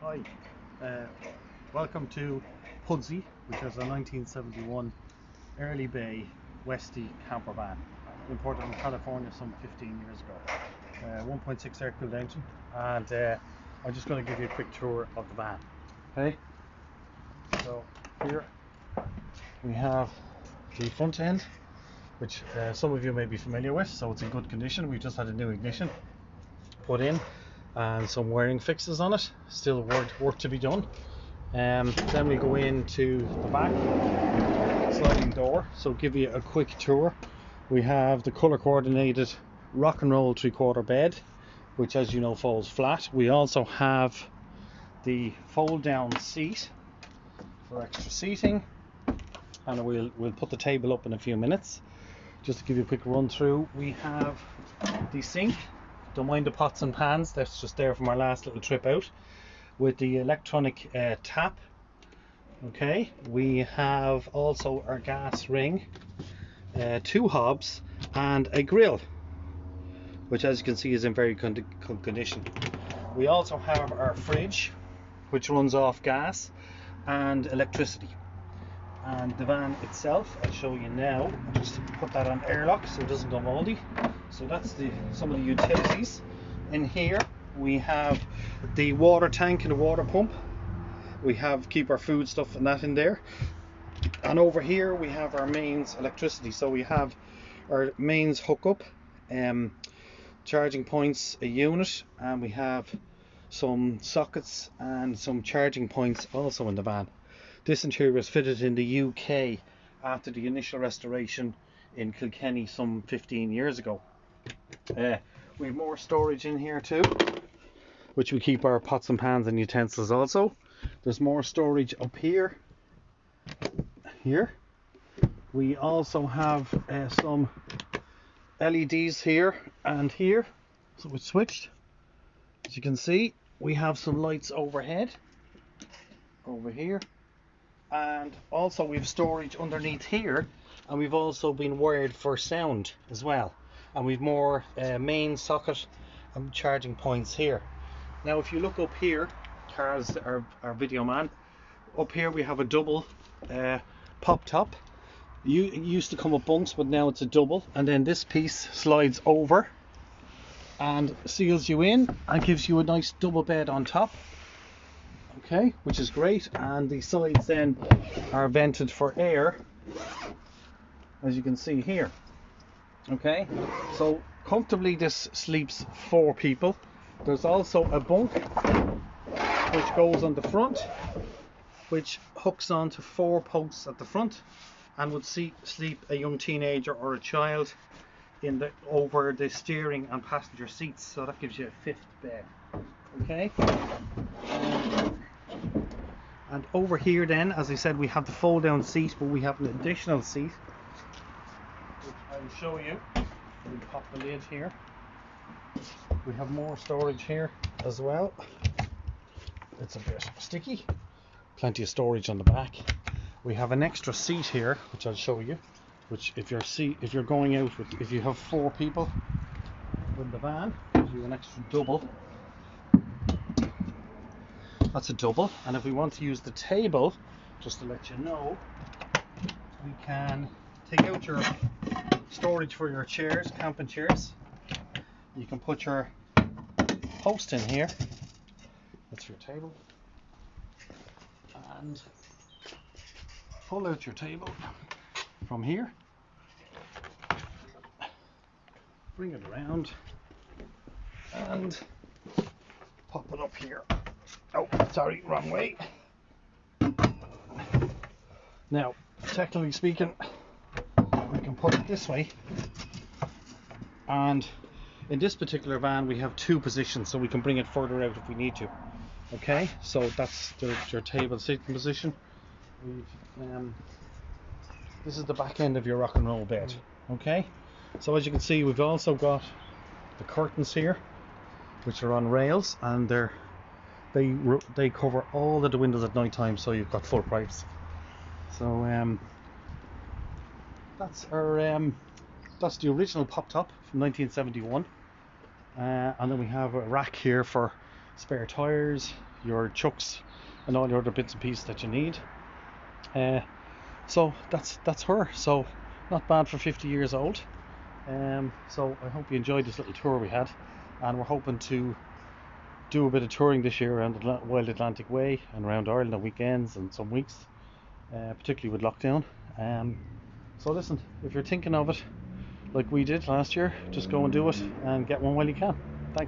Hi, uh, welcome to Pudsey, which is a 1971 early bay Westy camper van imported from California some 15 years ago. 1.6 air cooled engine, and I'm just going to give you a quick tour of the van. Okay, so here we have the front end, which some of you may be familiar with, so it's in good condition. We just had a new ignition put in and some wiring fixes on it, still work to be done. Then we go into the back sliding door, so give you a quick tour. We have the color coordinated rock and roll 3/4 bed, which, as you know, folds flat. We also have the fold down seat for extra seating, and we'll put the table up in a few minutes. Just to give you a quick run through, we have the sink. Don't mind the pots and pans, that's just there from our last little trip out, with the electronic tap. Okay, we have also our gas ring, 2 hobs and a grill, which, as you can see, is in very good condition. We also have our fridge, which runs off gas and electricity. And the van itself, I'll show you now. Just put that on airlock so it doesn't go moldy. So that's some of the utilities. In here we have the water tank and the water pump. We keep our food stuff and that in there. And over here we have our mains electricity. So we have our mains hookup, charging points, a unit, and we have some sockets and some charging points also in the van. This interior was fitted in the UK after the initial restoration in Kilkenny some 15 years ago. We have more storage in here too, which we keep our pots and pans and utensils also. There's more storage up here. We also have some LEDs here and here, so it's switched. As you can see, we have some lights overhead over here, and also we have storage underneath here, and we've also been wired for sound as well, and we've more main socket and charging points here. Now if you look up here, Carl's our video man, up here we have a double pop top. It used to come with bunks, but now it's a double, and then this piece slides over and seals you in and gives you a nice double bed on top. Okay, which is great, and the sides then are vented for air, as you can see here. Okay, so comfortably this sleeps 4 people. There's also a bunk which goes on the front, which hooks onto 4 posts at the front, and would sleep a young teenager or a child over the steering and passenger seats, so that gives you a 5th bed. Okay, and over here then, as I said, we have the fold down seat, but we have an additional seat which I will show you. We pop the lid here. We have more storage here as well. It's a bit sticky. Plenty of storage on the back. We have an extra seat here, which I'll show you, which if you're going out with, if you have 4 people in the van, gives you an extra double. That's a double. And if we want to use the table, just to let you know, we can take out your storage for your chairs, camping chairs. You can put your post in here. That's your table. And pull out your table from here. Bring it around and pop it up here. Oh, sorry, wrong way. Now, technically speaking, we can put it this way, and in this particular van we have 2 positions, so we can bring it further out if we need to. Okay, so that's your table sitting position. This is the back end of your rock and roll bed. Okay, so as you can see, we've also got the curtains here, which are on rails, and they cover all of the windows at night time, so you've got full privacy. So that's the original pop top from 1971, and then we have a rack here for spare tires, your chucks and all your other bits and pieces that you need. So that's her. So not bad for 50 years old. So I hope you enjoyed this little tour we had, and we're hoping to do a bit of touring this year around the Wild Atlantic Way and around Ireland on weekends and some weeks, particularly with lockdown. So listen, if you're thinking of it like we did last year, just go and do it and get one while you can.